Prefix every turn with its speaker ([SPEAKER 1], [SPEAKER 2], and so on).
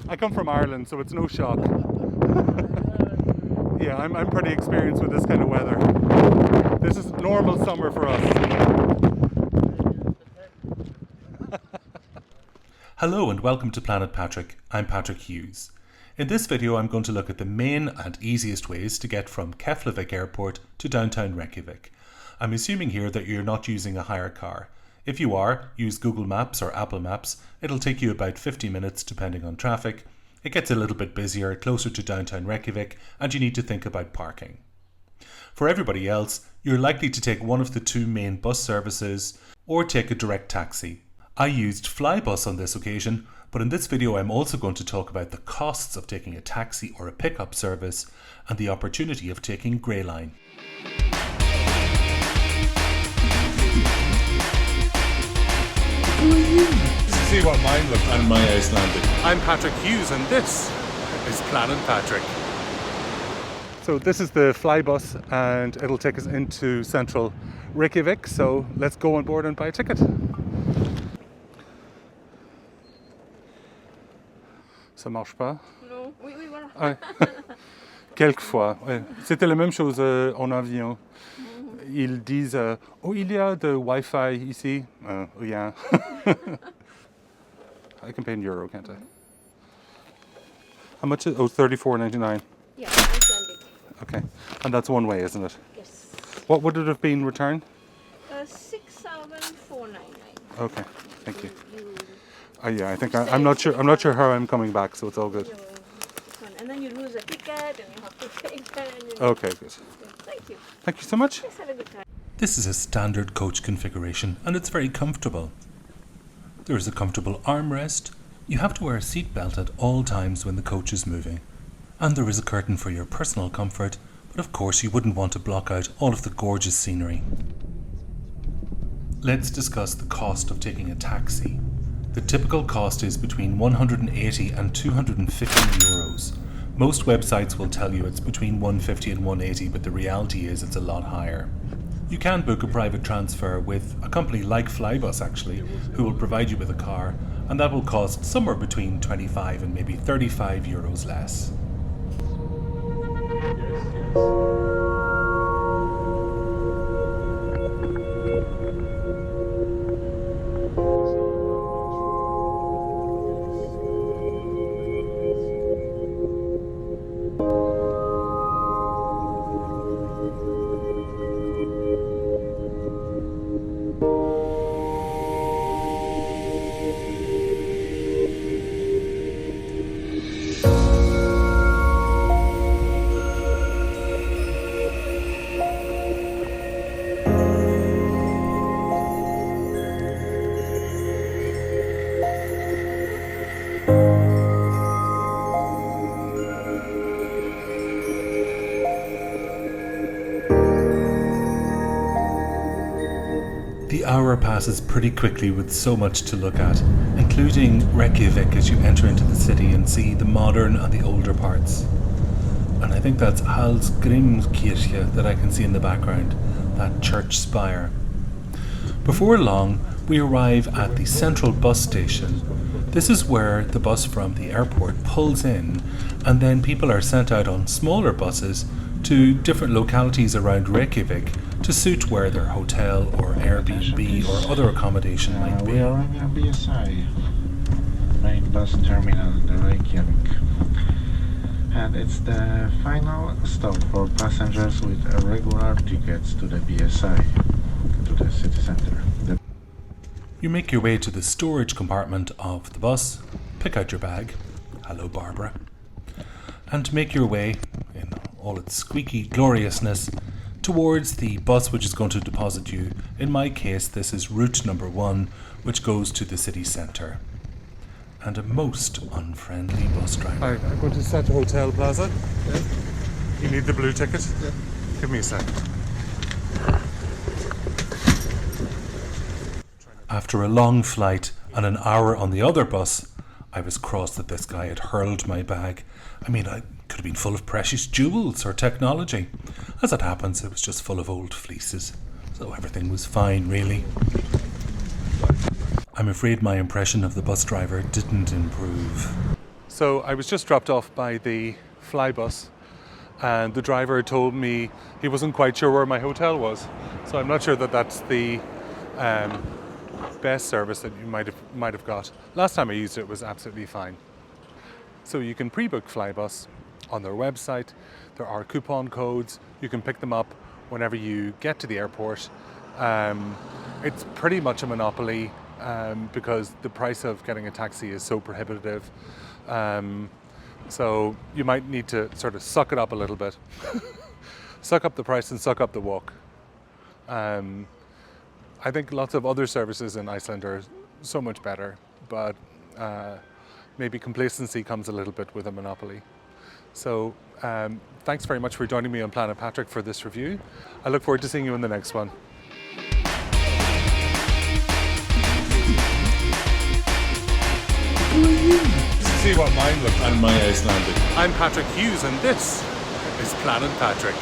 [SPEAKER 1] I come from Ireland, so it's no shock. Yeah, I'm pretty experienced with this kind of weather. This is normal summer for us.
[SPEAKER 2] Hello and welcome to Planet Patrick. I'm Patrick Hughes. In this video I'm going to look at the main and easiest ways to get from Keflavik Airport to downtown Reykjavik. I'm assuming here that you're not using a hire car. If you are, use Google Maps or Apple Maps. It'll take you about 50 minutes depending on traffic. It gets a little bit busier, closer to downtown Reykjavik, and you need to think about parking. For everybody else, you're likely to take one of the two main bus services or take a direct taxi. I used Flybus on this occasion, but in this video I'm also going to talk about the costs of taking a taxi or a pickup service and the opportunity of taking Grey Line.
[SPEAKER 1] See what mine looks like.
[SPEAKER 2] And my Icelandic.
[SPEAKER 1] I'm Patrick Hughes and this is Planet Patrick. So this is the Flybus and it'll take us into central Reykjavik, so let's go on board and buy a ticket. Ça marche pas?
[SPEAKER 3] Non, oui, voilà.
[SPEAKER 1] Ah, quelquefois, ouais. C'était la même chose en avion. Ils disent oh, il y a de Wi-Fi ici. Oh, yeah. I can pay in euro, can't I? How much is it? Oh, $34.99.
[SPEAKER 3] Yeah, Icelandic.
[SPEAKER 1] Okay. And that's one way, isn't it?
[SPEAKER 3] Yes.
[SPEAKER 1] What would it have been return?
[SPEAKER 3] 6,499.
[SPEAKER 1] Okay, thank you.
[SPEAKER 3] You
[SPEAKER 1] Yeah, I think I'm not sure. I'm not sure how I'm coming back, so it's all good.
[SPEAKER 3] and then you lose a ticket and you have to pay that.
[SPEAKER 1] Okay, good.
[SPEAKER 3] Thank you.
[SPEAKER 1] Thank you so much.
[SPEAKER 3] Let's have a good time.
[SPEAKER 2] This is a standard coach configuration and it's very comfortable. There is a comfortable armrest. You have to wear a seatbelt at all times when the coach is moving. And there is a curtain for your personal comfort, but of course you wouldn't want to block out all of the gorgeous scenery. Let's discuss the cost of taking a taxi. The typical cost is between 180 and 250 euros. Most websites will tell you it's between 150 and 180, but the reality is it's a lot higher. You can book a private transfer with a company like Flybus actually, who will provide you with a car, and that will cost somewhere between 25 and maybe 35 euros less. The hour passes pretty quickly with so much to look at, including Reykjavik as you enter into the city and see the modern and the older parts. And I think that's Hallgrímskirkja that I can see in the background, that church spire. Before long, we arrive at the central bus station. This is where the bus from the airport pulls in, and then people are sent out on smaller buses to different localities around Reykjavik to suit where their hotel or Airbnb or other accommodation might be.
[SPEAKER 4] We are on BSI, main bus terminal in Reykjavik, and it's the final stop for passengers with regular tickets to the BSI, to the city center.
[SPEAKER 2] You make your way to the storage compartment of the bus, pick out your bag, hello Barbara, and make your way, in all its squeaky gloriousness, towards the bus which is going to deposit you. In my case, this is route number 1, which goes to the city centre. And a most unfriendly bus driver.
[SPEAKER 1] Hi, I'm going to Center Hotel Plaza. Yeah. You need the blue ticket? Yeah. Give me a sec.
[SPEAKER 2] After a long flight and an hour on the other bus, I was cross that this guy had hurled my bag. I mean, I could have been full of precious jewels or technology. As it happens, it was just full of old fleeces. So everything was fine, really. I'm afraid my impression of the bus driver didn't improve.
[SPEAKER 1] So I was just dropped off by the Flybus, and the driver told me he wasn't quite sure where my hotel was. So I'm not sure that that's the best service that you might have got. Last time I used it, it was absolutely fine. So you can pre-book Flybus on their website. There are coupon codes. You can pick them up whenever you get to the airport. It's pretty much a monopoly because the price of getting a taxi is so prohibitive. So you might need to sort of suck it up a little bit. Suck up the price and suck up the walk. I think lots of other services in Iceland are so much better, but maybe complacency comes a little bit with a monopoly. So thanks very much for joining me on Planet Patrick for this review. I look forward to seeing you in the next one.
[SPEAKER 2] See what mine looks like. And my Icelandic.
[SPEAKER 1] I'm Patrick Hughes, and this is Planet Patrick.